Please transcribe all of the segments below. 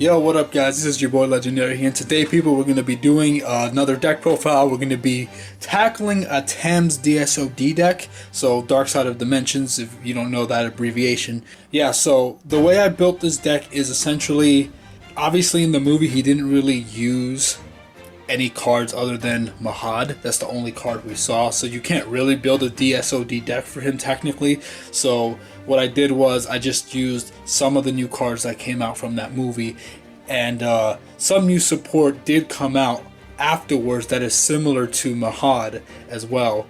Yo, what up guys, this is your boy Legendary here, and today people we're going to be doing another deck profile. We're going to be tackling Atem's DSOD deck, so Dark Side of Dimensions if you don't know that abbreviation. Yeah, so the way I built this deck is essentially, obviously in the movie he didn't really use any cards other than Mahad. That's the only card we saw, so you can't really build a DSOD deck for him technically. So what I did was I just used some of the new cards that came out from that movie, and some new support did come out afterwards that is similar to Mahad as well,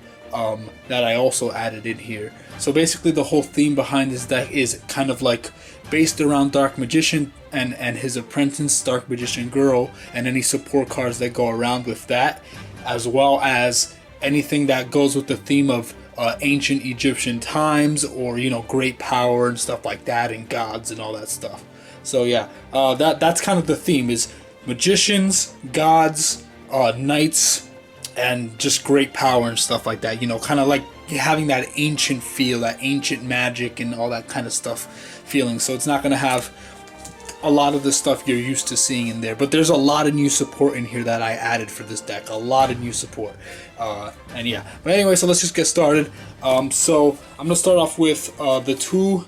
that I also added in here. So basically the whole theme behind this deck is kind of like based around Dark Magician and his apprentice, Dark Magician Girl, and any support cards that go around with that, as well as anything that goes with the theme of ancient Egyptian times, or great power and stuff like that, and gods and all that stuff. So yeah, that's kind of the theme, is magicians, gods, knights, and just great power and stuff like that. Kind of like having that ancient feel, that ancient magic and all that kind of stuff feeling. So it's not going to have a lot of the stuff you're used to seeing in there, but there's a lot of new support in here that I added for this deck. A lot of new support, and yeah. But anyway, so let's just get started. So I'm gonna start off with the two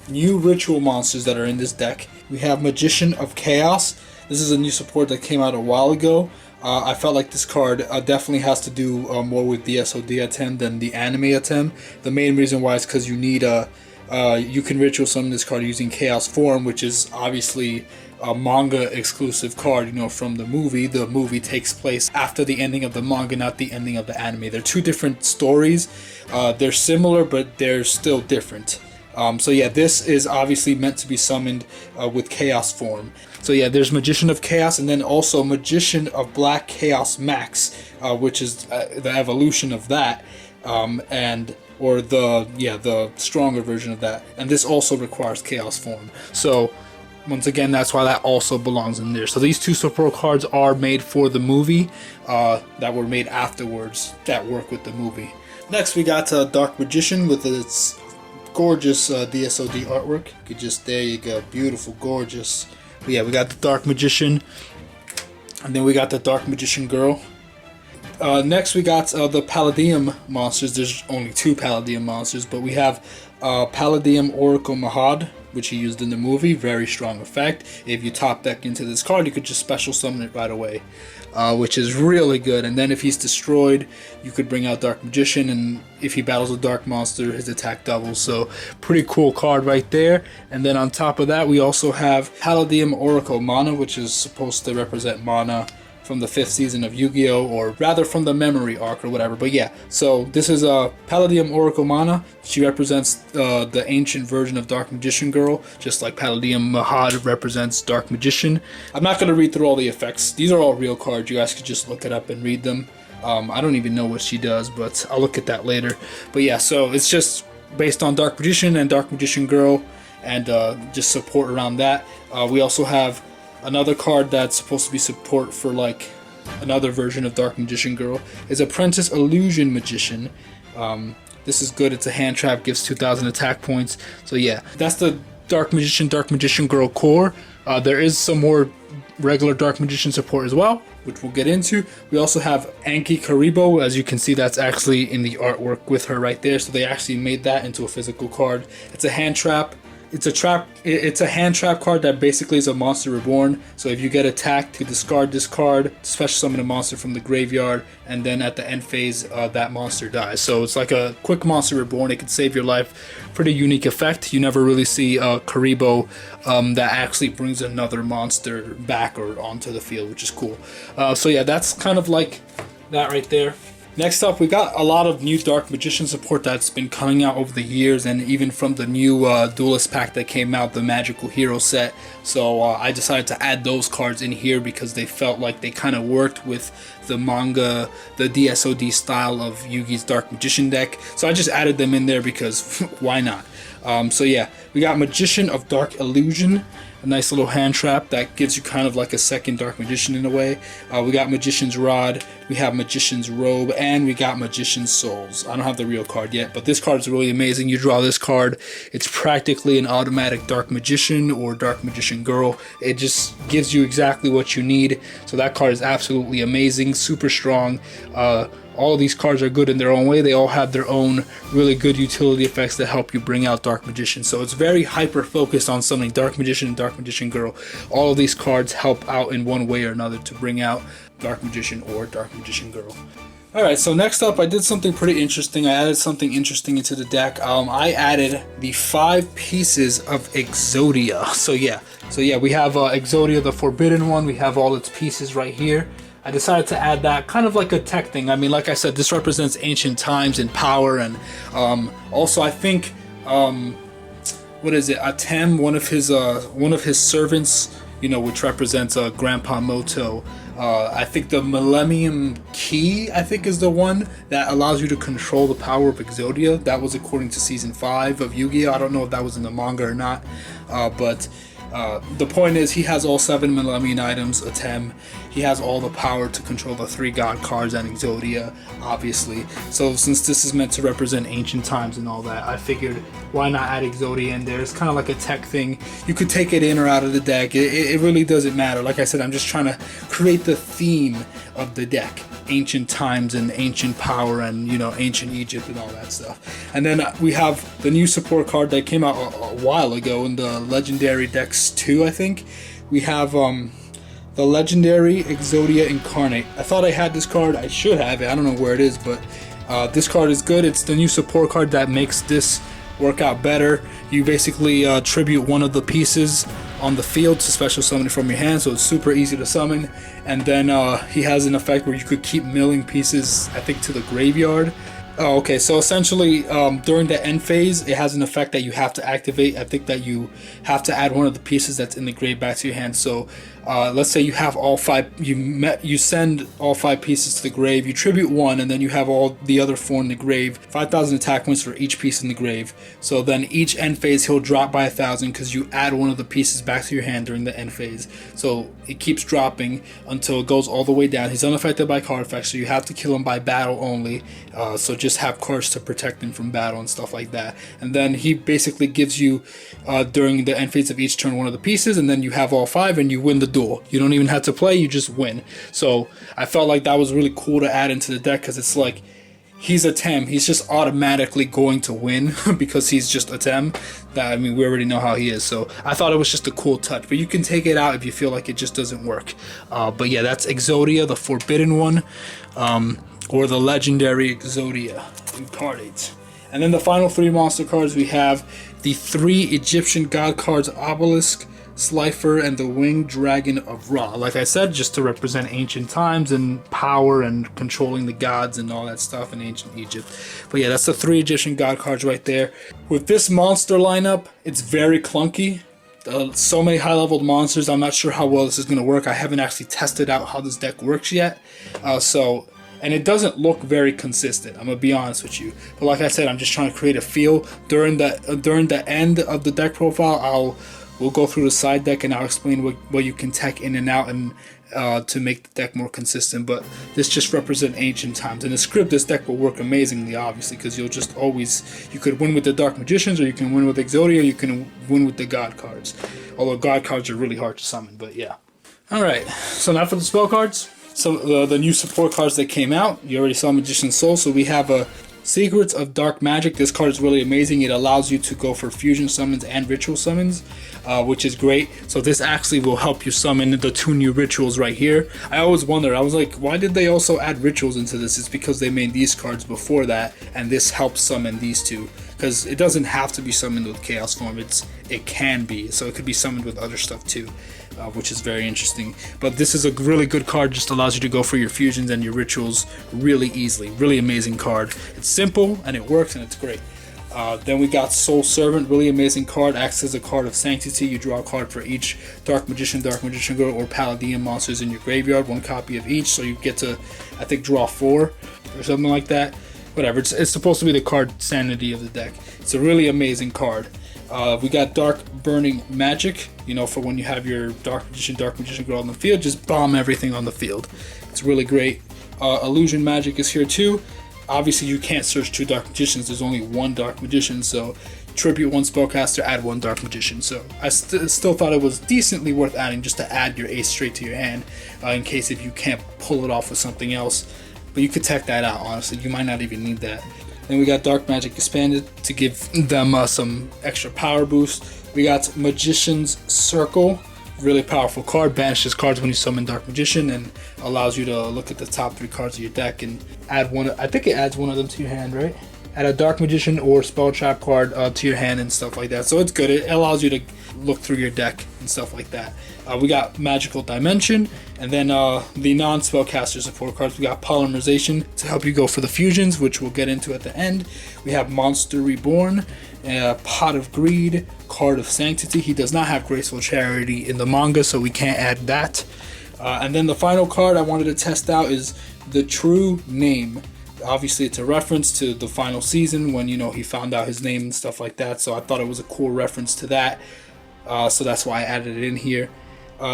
new ritual monsters that are in this deck. We have Magician of Chaos. This is a new support that came out a while ago. I felt like this card definitely has to do more with DSOD Atem than the anime Atem. The main reason why is because you need you can ritual summon this card using Chaos form, which is obviously a manga exclusive card, from the movie. The movie takes place after the ending of the manga, not the ending of the anime. They're two different stories. They're similar, but they're still different. So yeah, this is obviously meant to be summoned with Chaos form. So yeah, there's Magician of Chaos, and then also Magician of Black Chaos Max, which is the evolution of that, or the stronger version of that. And this also requires Chaos form. So once again, that's why that also belongs in there. So these two support cards are made for the movie, that were made afterwards, that work with the movie. Next we got Dark Magician with its gorgeous DSOD artwork. There you go, beautiful, gorgeous. But yeah, we got the Dark Magician, and then we got the Dark Magician Girl. Next we got the Palladium monsters. There's only two Palladium monsters, but we have Palladium Oracle Mahad, which he used in the movie. Very strong effect. If you top deck into this card, you could just special summon it right away, which is really good. And then if he's destroyed, you could bring out Dark Magician, and if he battles a dark monster, his attack doubles. So pretty cool card right there. And then on top of that, we also have Palladium Oracle Mana, which is supposed to represent mana from the 5th season of Yu-Gi-Oh!, or rather from the memory arc or whatever. But yeah, so this is a Palladium Oracle Mana. She represents the ancient version of Dark Magician Girl, just like Palladium Mahad represents Dark Magician. I'm not going to read through all the effects. These are all real cards. You guys could just look it up and read them. I don't even know what she does, but I'll look at that later. But yeah, so it's just based on Dark Magician and Dark Magician Girl, and just support around that. We also have another card that's supposed to be support for like another version of Dark Magician Girl, is Apprentice Illusion Magician. This is good. It's a hand trap, gives 2,000 attack points. So yeah, that's the Dark Magician Girl core. There is some more regular Dark Magician support as well, which we'll get into. We also have Ankuriboh. As you can see, that's actually in the artwork with her right there. So they actually made that into a physical card. It's a hand trap. It's a hand trap card that basically is a monster reborn. So if you get attacked, you discard this card, special summon a monster from the graveyard, and then at the end phase, that monster dies. So it's like a quick monster reborn. It can save your life. Pretty unique effect. You never really see a Ankuriboh that actually brings another monster back or onto the field, which is cool. So yeah, that's kind of like that right there. Next up, we got a lot of new Dark Magician support that's been coming out over the years, and even from the new Duelist pack that came out, the Magical Hero set. So I decided to add those cards in here because they felt like they kind of worked with the manga, the DSOD style of Yugi's Dark Magician deck. So I just added them in there because why not? So yeah, we got Magician of Dark Illusion. a nice little hand trap that gives you kind of like a second Dark Magician in a way. We got Magician's Rod, we have Magician's Robe, and we got Magician's Souls. I don't have the real card yet, but this card is really amazing. You draw this card, it's practically an automatic Dark Magician or Dark Magician Girl. It just gives you exactly what you need. So that card is absolutely amazing, super strong. All of these cards are good in their own way. They all have their own really good utility effects that help you bring out Dark Magician. So it's very hyper focused on summoning Dark Magician and Dark Magician Girl. All of these cards help out in one way or another to bring out Dark Magician or Dark Magician Girl. Alright, so next up I did something pretty interesting. I added something interesting into the deck. I added the 5 pieces of Exodia. So yeah, we have Exodia the Forbidden One. We have all its pieces right here. I decided to add that kind of like a tech thing. I mean, like I said, this represents ancient times and power, and also I think what is it? Atem, one of his servants, you know, which represents Grandpa Moto. I think the Millennium Key, I think, is the one that allows you to control the power of Exodia. That was according to season 5 of Yu-Gi-Oh! I don't know if that was in the manga or not, but the point is, he has all 7 Millennium items, Atem. He has all the power to control the 3 god cards and Exodia, obviously. So since this is meant to represent ancient times and all that, I figured why not add Exodia in there. It's kind of like a tech thing. You could take it in or out of the deck. It really doesn't matter. Like I said, I'm just trying to create the theme of the deck. Ancient times and ancient power and, you know, ancient Egypt and all that stuff. And then we have the new support card that came out a while ago in the Legendary Decks 2, I think. We have the Legendary Exodia Incarnate. I thought I had this card. I should have it. I don't know where it is, but this card is good. It's the new support card that makes this work out better. You basically tribute one of the pieces on the field to special summon it from your hand, so it's super easy to summon. And then he has an effect where you could keep milling pieces, I think, to the graveyard. Oh, okay, so essentially during the end phase, it has an effect that you have to activate. I think that you have to add one of the pieces that's in the grave back to your hand. So let's say you have all 5, you send all 5 pieces to the grave, you tribute 1, and then you have all the other 4 in the grave. 5,000 attack points for each piece in the grave. So then each end phase he'll drop by 1,000 because you add one of the pieces back to your hand during the end phase. So it keeps dropping until it goes all the way down. He's unaffected by card effects, so you have to kill him by battle only. So just have cards to protect him from battle and stuff like that. And then he basically gives you during the end phase of each turn one of the pieces, and then you have all 5 and you win the duel. You don't even have to play, you just win. So I felt like that was really cool to add into the deck because it's like he's Atem. He's just automatically going to win because he's just Atem. I mean, we already know how he is. So I thought it was just a cool touch. But you can take it out if you feel like it just doesn't work. But yeah, that's Exodia, the Forbidden One, or the Legendary Exodia Incarnate. And then the final 3 monster cards, we have the 3 Egyptian god cards, Obelisk, Slifer, and the Winged Dragon of Ra. Like I said, just to represent ancient times and power and controlling the gods and all that stuff in ancient Egypt. But yeah, that's the 3 Egyptian god cards right there. With this monster lineup, it's very clunky. So many high-leveled monsters. I'm not sure how well this is going to work. I haven't actually tested out how this deck works yet. And it doesn't look very consistent, I'm gonna be honest with you. But like I said, I'm just trying to create a feel. During the end of the deck profile, we'll go through the side deck and I'll explain what you can tech in and out and to make the deck more consistent. But this just represents ancient times. In the script, this deck will work amazingly, obviously, because you'll just always, you could win with the Dark Magicians, or you can win with Exodia, or you can win with the God cards. Although God cards are really hard to summon, but yeah. Alright, so now for the spell cards. So the new support cards that came out, you already saw Magician's Soul. So we have a Secrets of Dark Magic. This card is really amazing. It allows you to go for fusion summons and ritual summons, which is great. So this actually will help you summon the 2 new rituals right here. I always wondered, I was like, why did they also add rituals into this? It's because they made these cards before that, and this helps summon these 2. Because it doesn't have to be summoned with Chaos Form. It can be, so it could be summoned with other stuff too. Which is very interesting. But this is a really good card, just allows you to go for your fusions and your rituals really easily. Really amazing card. It's simple and it works and it's great. Then we got Soul Servant, really amazing card. Acts as a card of sanctity. You draw a card for each Dark Magician Girl, or Palladium monsters in your graveyard. 1 copy of each, so you get to, I think, draw 4 or something like that. Whatever, it's supposed to be the card sanity of the deck. It's a really amazing card. We got Dark Burning Magic, you know, for when you have your Dark Magician Girl on the field, just bomb everything on the field. It's really great. Illusion Magic is here too. Obviously, you can't search 2 Dark Magicians. There's only 1 Dark Magician, so tribute 1 Spellcaster, add 1 Dark Magician. So I still thought it was decently worth adding just to add your ace straight to your hand in case if you can't pull it off with something else. But you could tech that out, honestly. You might not even need that. Then we got Dark Magic Expanded to give them some extra power boost. We got Magician's Circle, really powerful card. Banishes cards when you summon Dark Magician and allows you to look at the top 3 cards of your deck and add one. I think it adds one of them to your hand, right? Add a Dark Magician or Spell Trap card to your hand and stuff like that. So it's good. It allows you to look through your deck and stuff like that. We got Magical Dimension, and then the non-spellcaster support cards. We got Polymerization to help you go for the fusions, which we'll get into at the end. We have Monster Reborn, Pot of Greed, Card of Sanctity. He does not have Graceful Charity in the manga, so we can't add that. And then the final card I wanted to test out is the True Name. Obviously, it's a reference to the final season when, you know, he found out his name and stuff like that. So I thought it was a cool reference to that. So that's why I added it in here.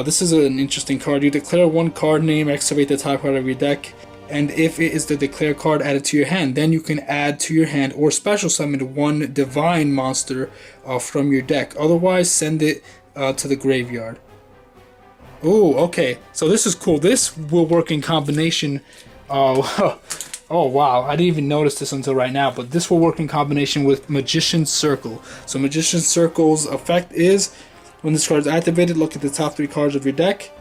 This is an interesting card. You declare 1 card name, activate the top card of your deck, and if it is the declare card, add it to your hand. Then you can add to your hand or special summon 1 divine monster from your deck. Otherwise, send it to the graveyard. Oh, okay. So this is cool. This will work in combination. Oh, wow. I didn't even notice this until right now, but this will work in combination with Magician's Circle. So Magician's Circle's effect is, when this card is activated, look at the top 3 cards of your deck,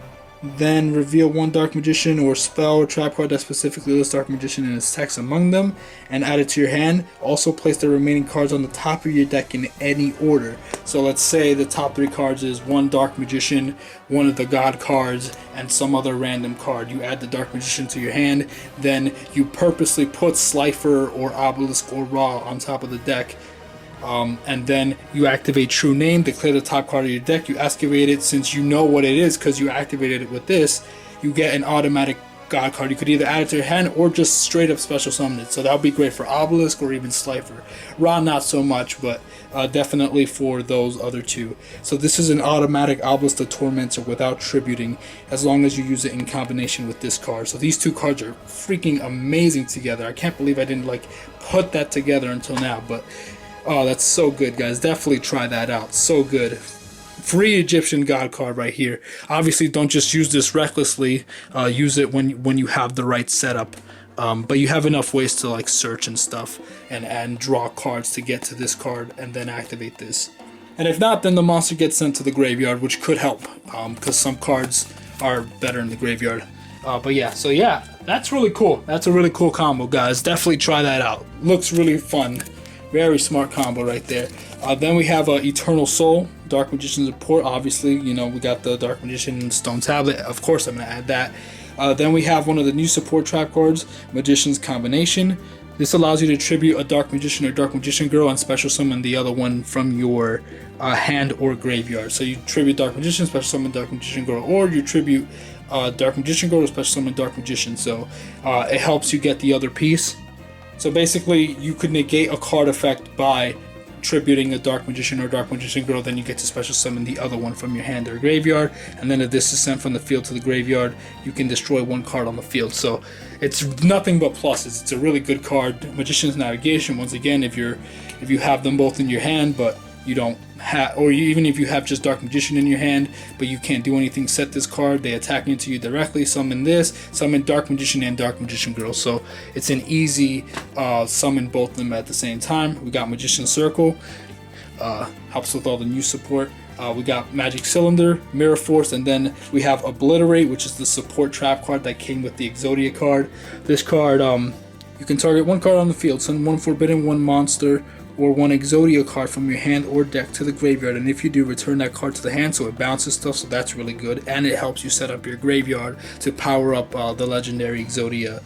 then reveal 1 Dark Magician or spell or trap card that specifically lists Dark Magician and its text among them, and add it to your hand. Also place the remaining cards on the top of your deck in any order. So let's say the top 3 cards is 1 Dark Magician, 1 of the God cards, and some other random card. You add the Dark Magician to your hand, then you purposely put Slifer or Obelisk or Ra on top of the deck. And then you activate True Name, declare the top card of your deck, you activate it. Since you know what it is because you activated it with this, you get an automatic God card. You could either add it to your hand or just straight up special summon it. So that would be great for Obelisk or even Slifer. Ra not so much, but definitely for those other 2. So this is an automatic Obelisk the Tormentor without tributing, as long as you use it in combination with this card. So these 2 cards are freaking amazing together. I can't believe I didn't put that together until now, but oh, that's so good, guys. Definitely try that out. So good. Free Egyptian God card right here. Obviously, don't just use this recklessly. Use it when you have the right setup. But you have enough ways to search and stuff and draw cards to get to this card and then activate this. And if not, then the monster gets sent to the graveyard, which could help because some cards are better in the graveyard. But yeah, so yeah, that's really cool. That's a really cool combo, guys. Definitely try that out. Looks really fun. Very smart combo right there. Then we have Eternal Soul, Dark Magician support. Obviously, you know, we got the Dark Magician Stone Tablet. Of course, I'm going to add that. Then we have one of the new support trap cards, Magician's Combination. This allows you to tribute a Dark Magician or Dark Magician Girl and special summon the other one from your hand or graveyard. So you tribute Dark Magician, special summon Dark Magician Girl, or you tribute Dark Magician Girl or special summon Dark Magician. So it helps you get the other piece. So basically, you could negate a card effect by tributing a Dark Magician or Dark Magician Girl, then you get to special summon the other one from your hand or graveyard, and then if this is sent from the field to the graveyard, you can destroy 1 card on the field. So it's nothing but pluses. It's a really good card. Magician's Navigation, once again, if you have them both in your hand, but you don't have, or even if you have just Dark Magician in your hand, but you can't do anything, set this card, they attack into you directly, summon this, summon Dark Magician and Dark Magician Girl. So it's an easy summon both of them at the same time. We got Magician Circle, helps with all the new support. We got Magic Cylinder, Mirror Force, and then we have Obliterate, which is the support trap card that came with the Exodia card. This card, you can target 1 card on the field, send 1 Forbidden One monster or 1 Exodia card from your hand or deck to the graveyard, and if you do, return that card to the hand, so it bounces stuff, so that's really good, and it helps you set up your graveyard to power up the legendary Exodia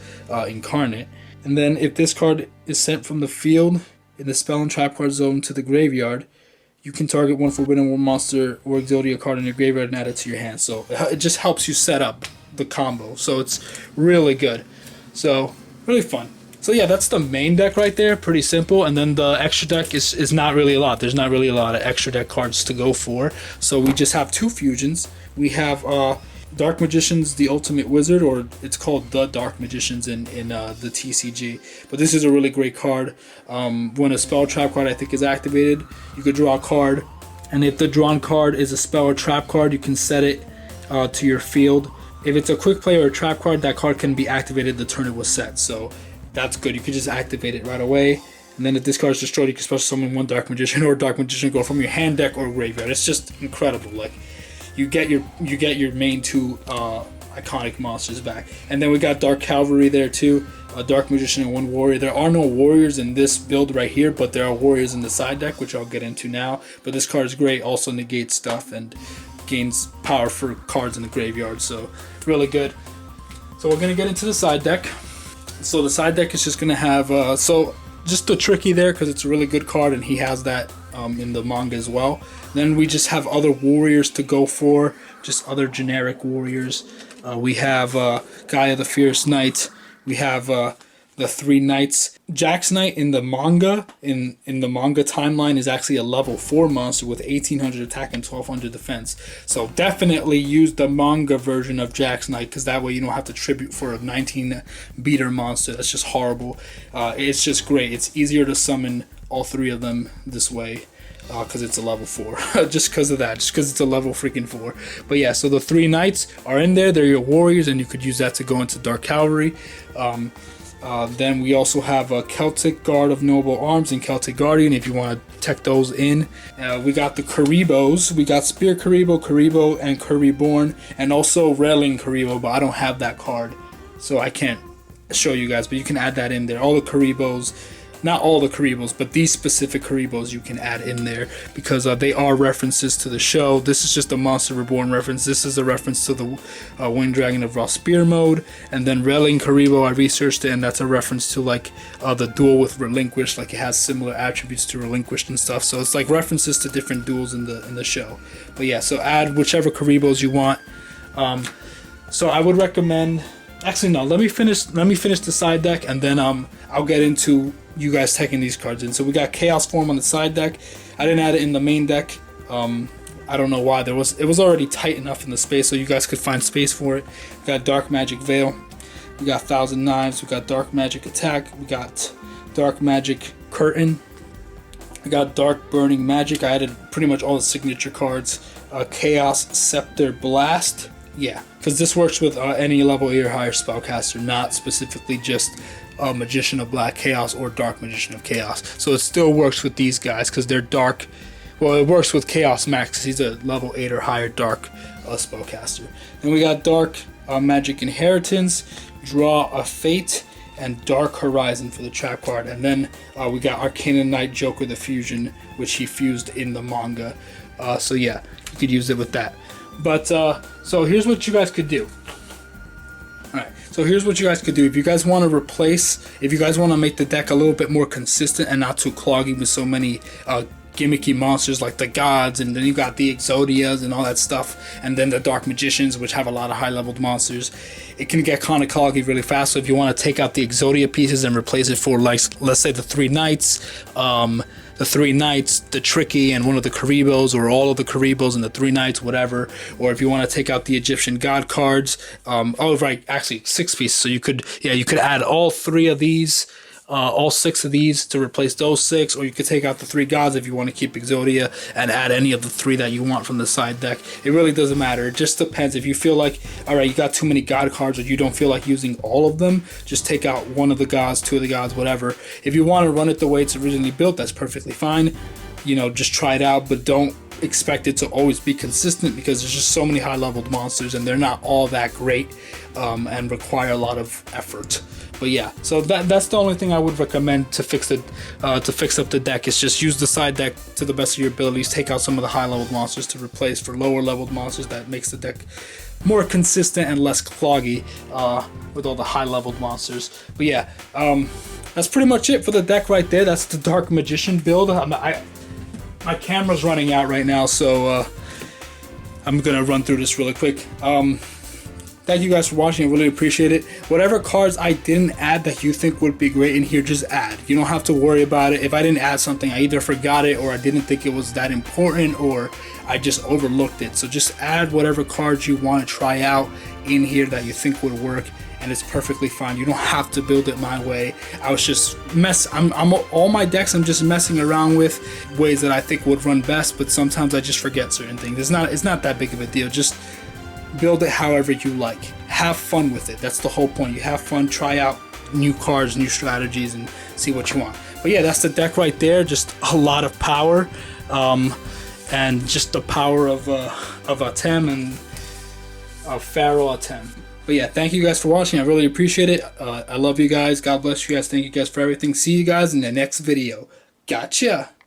Incarnate. And then if this card is sent from the field in the spell and trap card zone to the graveyard, you can target 1 Forbidden One monster or Exodia card in your graveyard and add it to your hand, so it just helps you set up the combo, so it's really good. So really fun. So yeah, that's the main deck right there, pretty simple. And then the extra deck is not really a lot. There's not really a lot of extra deck cards to go for. So we just have 2 fusions. We have Dark Magicians, the Ultimate Wizard, or it's called the Dark Magicians in the TCG. But this is a really great card. When a spell trap card I think is activated, you could draw a card. And if the drawn card is a spell or trap card, you can set it to your field. If it's a quick play or a trap card, that card can be activated the turn it was set. So that's good. You can just activate it right away. And then if this card is destroyed, you can special summon 1 Dark Magician or Dark Magician go from your hand deck or graveyard. It's just incredible. Like you get your main 2 iconic monsters back. And then we got Dark Cavalry there too. A Dark Magician and 1 Warrior. There are no Warriors in this build right here, but there are Warriors in the side deck, which I'll get into now. But this card is great. Also negates stuff and gains power for cards in the graveyard. So really good. So we're gonna get into the side deck. So the side deck is just gonna have so just the Tricky there because it's a really good card and he has that in the manga as well. Then we just have other warriors to go for, just other generic warriors. We have Gaia the Fierce Knight. We have the 3 knights. Jax Knight in the manga, in the manga timeline, is actually a level 4 monster with 1800 attack and 1200 defense. So definitely use the manga version of Jax Knight because that way you don't have to tribute for a 19 beater monster. That's just horrible. It's just great. It's easier to summon all 3 of them this way. Because it's a level 4. Just because of that. Just because it's a level freaking 4. But yeah, so the 3 knights are in there. They're your warriors, and you could use that to go into Dark Cavalry. Then we also have a Celtic Guard of Noble Arms and Celtic Guardian if you want to tech those in. We got the Ankuribohs. We got Spear Ankuriboh, and Curryborn, and also Railing Ankuriboh, but I don't have that card, so I can't show you guys, but you can add that in there. All the Ankuribohs. Not all the Ankuribohs, but these specific Ankuribohs you can add in there because they are references to the show. This is just a Monster Reborn reference. This is a reference to the Wind Dragon of Raw Spear mode. And then Railing Ankuriboh, I researched it, and that's a reference to like the duel with Relinquished. Like it has similar attributes to Relinquished and stuff. So it's like references to different duels in the show. But yeah, so add whichever Ankuribohs you want. So I would recommend. Actually, no. Let me finish the side deck, and then I'll get into you guys taking these cards in. So we got Chaos Form on the side deck. I didn't add it in the main deck. I don't know why. It was already tight enough in the space, so you guys could find space for it. We got Dark Magic Veil. We got Thousand Knives. We got Dark Magic Attack. We got Dark Magic Curtain. I got Dark Burning Magic. I added pretty much all the signature cards. Chaos Scepter Blast. Yeah, because this works with any level 8 or higher spellcaster, not specifically just Magician of Black Chaos or Dark Magician of Chaos. So it still works with these guys because they're dark. Well, it works with Chaos Max because he's a level 8 or higher dark spellcaster. Then we got Dark Magic Inheritance, Draw a Fate, and Dark Horizon for the trap card. And then we got Arcana Knight Joker the Fusion, which he fused in the manga. So yeah, you could use it with that. But so here's what you guys could do. Alright, so here's what you guys could do. If you guys want to if you guys want to make the deck a little bit more consistent and not too cloggy with so many gimmicky monsters like the gods, and then you got the Exodias and all that stuff, and then the Dark Magicians, which have a lot of high-leveled monsters, it can get kind of cloggy really fast. So if you want to take out the Exodia pieces and replace it for, like, let's say the 3 knights, the Tricky, and one of the Ankuribohs, or all of the Ankuribohs and the 3 knights, whatever. Or if you want to take out the Egyptian god cards, actually 6 pieces. So you could add all 3 of these, all 6 of these to replace those 6, or you could take out the 3 gods if you want to keep Exodia and add any of the 3 that you want from the side deck. It really doesn't matter. It just depends. If you feel like, alright, you got too many god cards, or you don't feel like using all of them, just take out 1 of the gods, 2 of the gods, whatever. If you want to run it the way it's originally built, that's perfectly fine. You know, just try it out, but don't expect it to always be consistent because there's just so many high-leveled monsters and they're not all that great and require a lot of effort. But yeah, so that's the only thing I would recommend to fix up the deck, is just use the side deck to the best of your abilities. Take out some of the high-leveled monsters to replace for lower-leveled monsters. That makes the deck more consistent and less cloggy with all the high-leveled monsters. But yeah, that's pretty much it for the deck right there. That's the Dark Magician build. My camera's running out right now, so I'm gonna run through this really quick. thank you guys for watching. I really appreciate it. Whatever cards I didn't add that you think would be great in here, just add. You don't have to worry about it. If I didn't add something, I either forgot it, or I didn't think it was that important, or I just overlooked it. So just add whatever cards you want to try out in here that you think would work, and it's perfectly fine. You don't have to build it my way. I was just all my decks I'm just messing around with ways that I think would run best, but sometimes I just forget certain things. It's not that big of a deal. Just build it however you like. Have fun with it. That's the whole point. You have fun, try out new cards, new strategies, and see what you want. But yeah, that's the deck right there. Just a lot of power, and just the power of Atem and of Pharaoh Atem. But yeah, thank you guys for watching. I really appreciate it. I love you guys. God bless you guys. Thank you guys for everything. See you guys in the next video. Gotcha.